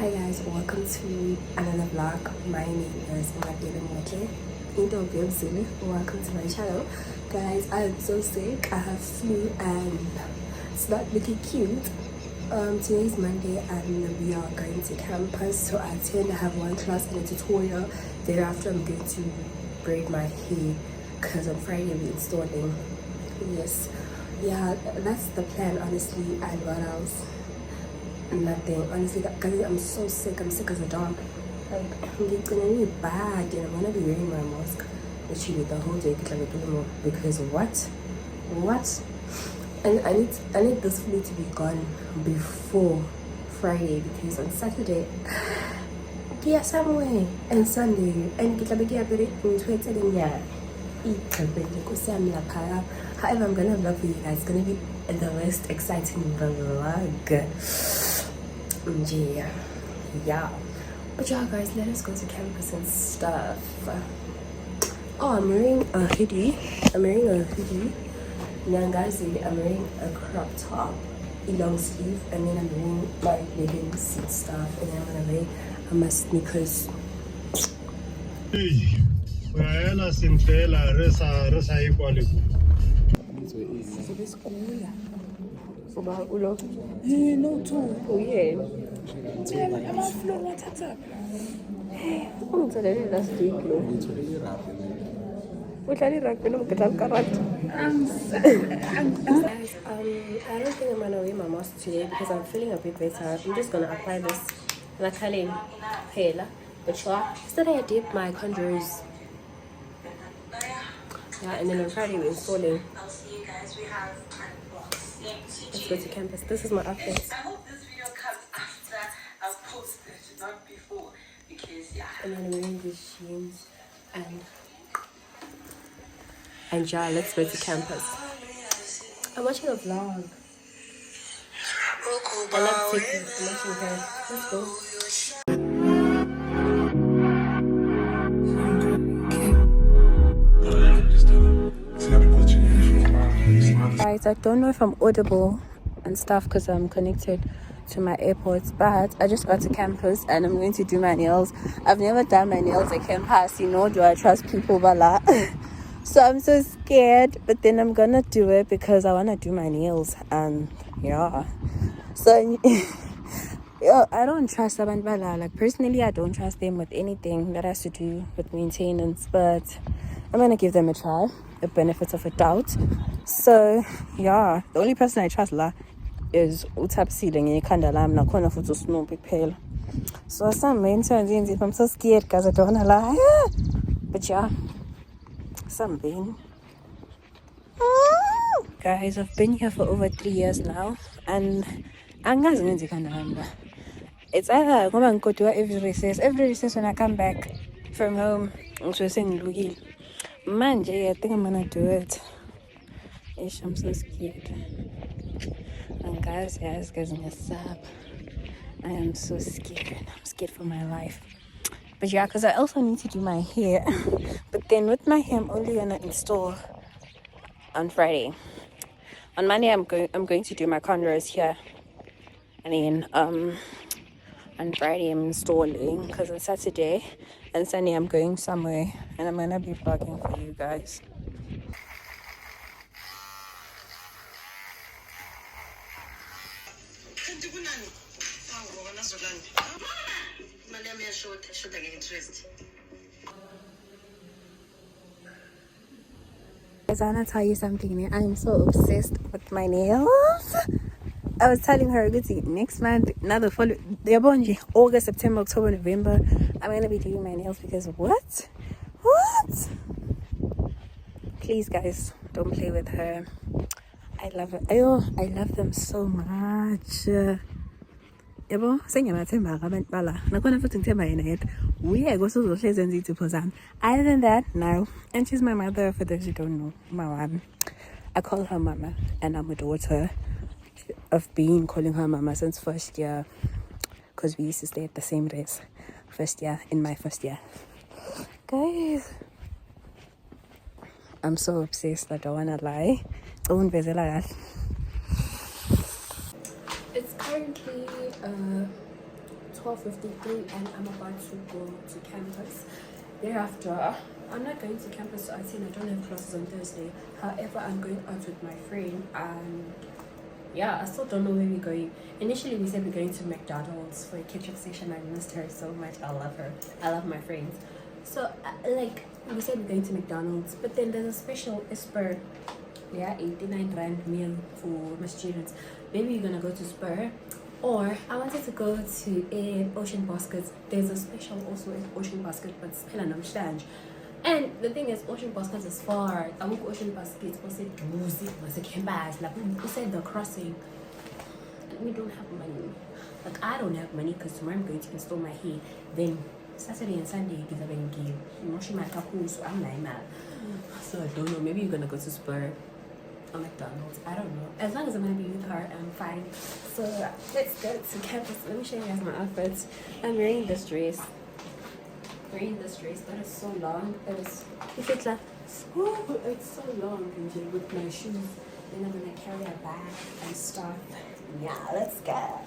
Hi guys, welcome to another vlog. My name is Biyela. Welcome to my channel. Guys, I'm so sick. I have flu and it's not looking cute. Today is Monday and we are going to campus to attend. I have one class and a tutorial. Thereafter I'm going to braid my hair because on Friday we're installing. Yes. Yeah, that's the plan honestly. And what else? Nothing. Honestly, guys, I'm so sick. I'm sick as a dog. Like, it's gonna be bad, and I'm gonna be wearing my mask literally the whole day because what? And I need this flu to be gone before Friday because on Saturday, yeah, somewhere and Sunday, and however, I'm gonna vlog for you guys. It's gonna be the most exciting vlog. Yeah. But yeah, guys, let us go to campus and stuff. Oh, I'm wearing a hoodie. Nyangazi, I'm wearing a crop top, a long sleeve, and then I'm wearing my leggings and stuff, and then I'm gonna wear my sneakers. Biyela Snenhlanhla resa equally. No, too. Oh, yeah. I'm on floor. What's up? Hey, I'm telling you last week, no. Guys, I don't think I'm gonna wear my mask today because I'm feeling a bit better. I'm just gonna apply this Natalie Biyela. But sure, yesterday I did my contours. Yeah, and then on Friday we're installing. Let's go to campus. This is my outfit. I hope this video comes after I've posted, not before, because yeah. And then I'm wearing these jeans and yeah, let's go to campus. I'm watching a vlog. I love taking watching her. Let's go. Guys, I don't know if I'm audible and stuff because I'm connected to my AirPods, but I just got to campus and I'm going to do my nails. I've never done my nails at campus, do I trust people, bala. So I'm so scared, but then I'm gonna do it because I want to do my nails. And yeah, so yeah, I don't trust abantu bala. Like personally, I don't trust them with anything that has to do with maintenance, but I'm gonna give them a try, the benefit of a doubt. So yeah, the only person I trust is utapsile ngekhanda lami nakhona futhi uSnoopy kuphela. So some maintenance, I'm so scared because I don't wanna lie. But yeah, something. Guys, I've been here for over 3 years now and angazi ngenze ikhanda lami la. It's either ngoba ngigoduka every recess when I come back from home ngisuke sengilukile. Manje I think I'm gonna do it. Ish, I'm so scared. And guys, I am so scared. I'm scared for my life. But yeah, because I also need to do my hair. But then with my hair, I'm only gonna install on Friday. On Monday, I'm going to do my cornrows here, and then on Friday I'm installing because on Saturday and Sunday I'm going somewhere, and I'm gonna be vlogging for you guys. Guys, I want to tell you something. I am so obsessed with my nails. I was telling her, next month, August, September, October, November, I'm going to be doing my nails because what? Please, guys, don't play with her. I love it. I love them so much. Other than that, no. And she's my mother, for those who don't know. My mom. I call her mama, and I'm a daughter of being calling her mama since first year, because we used to stay at the same race in my first year. Guys, I'm so obsessed, I don't wanna lie. It's currently 12:53 and I'm about to go to campus. Thereafter, I'm not going to campus to attend. I don't have classes on Thursday. However, I'm going out with my friend and yeah, I still don't know where we're going. Initially, we said we're going to McDonald's for a ketchup session. I missed her so much. I love her. I love my friends. So, like, we said we're going to McDonald's, but then there's a special Spur. Yeah, 89 Rand meal for my students. Maybe you're gonna go to Spur. Or I wanted to go to Ocean Baskets. There's a special also at Ocean Basket, but it's still an stand. And the thing is, Ocean Baskets is far. I won't Ocean Baskets was it was a campus. Like we said the crossing. And we don't have money. Like I don't have money because tomorrow I'm going to install my hair. Then Saturday and Sunday is a game. So I'm not mad. So I don't know. Maybe you're gonna go to Spur or McDonald's. I don't know. As long as I'm gonna be with her, I'm fine. So let's go to campus. Let me show you guys my outfits. I'm wearing this dress. That is so long. It's so long with my shoes. Then I'm gonna carry a bag and stuff. Yeah, let's go.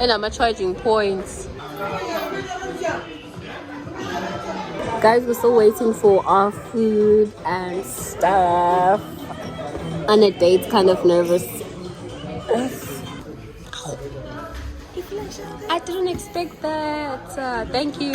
And I'm charging points. Guys, we're still waiting for our food and stuff. On a date, kind of nervous. I didn't expect that. Thank you.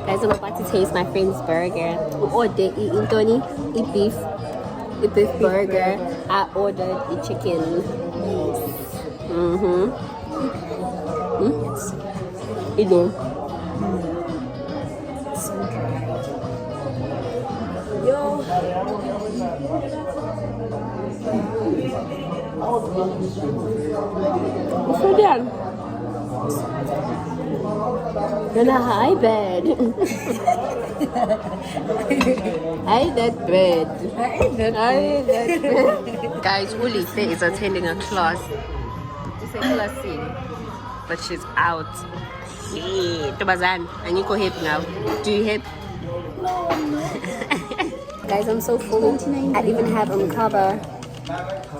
Guys, I'm about to taste my friend's burger. We ordered beef burger. I ordered a chicken. Yo. What's for that? You're in a high bed. I ate that bed. Guys, Ulife is attending a class. It's a class, but she's out. Hey, Tobazan, I need to hip now. Do you hip? No, I'm not. Guys, I'm so full. I even have cover.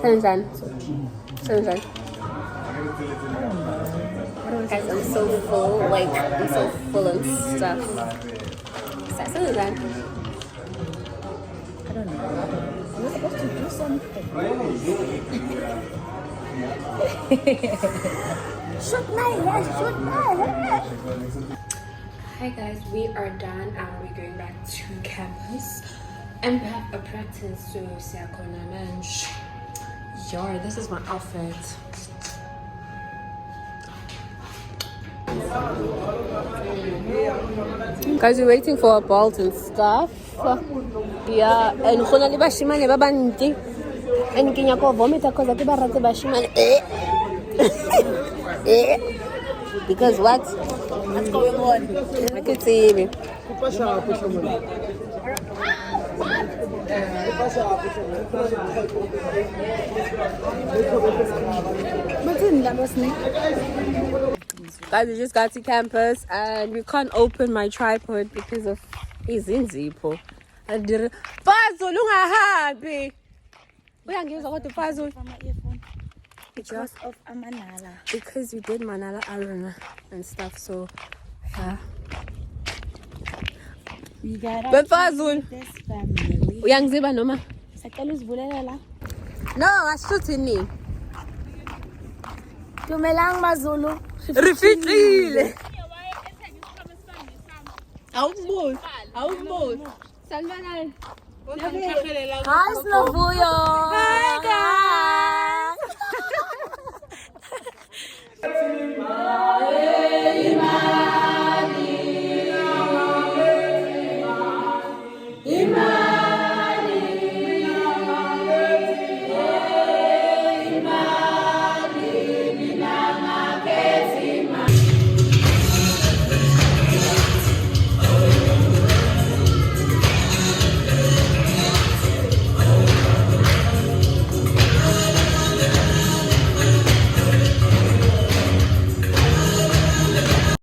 Sunshine. Guys, I'm so full, like, I'm so full of stuff. Is that Sunshine? I don't know. You're supposed to do something. Shoot my head. Hi guys, we are done and we're going back to campus. And we have a practice, so Yo, this is my outfit. Guys, we're waiting for a bolt and stuff. Yeah, and khona le bashimane ba banti. And ke nyaka vomita cause ke ba rate bashimane. Because what? What's going on? I can see me. Guys, we just got to campus and we can't open my tripod because of Isizulu. Fazul ungahambi. Uyangizwa kodwa Fazul. Because of Manala. Because we did Manala Arena and stuff, so yeah. We got but Fazul. Uyangiziba noma? Sakela uzivulela. No, ashuthini. Dumelang Mazulu. Rifitlile. Awumbuzi. Sanibonani. Hi Snavuyo. Hi guys.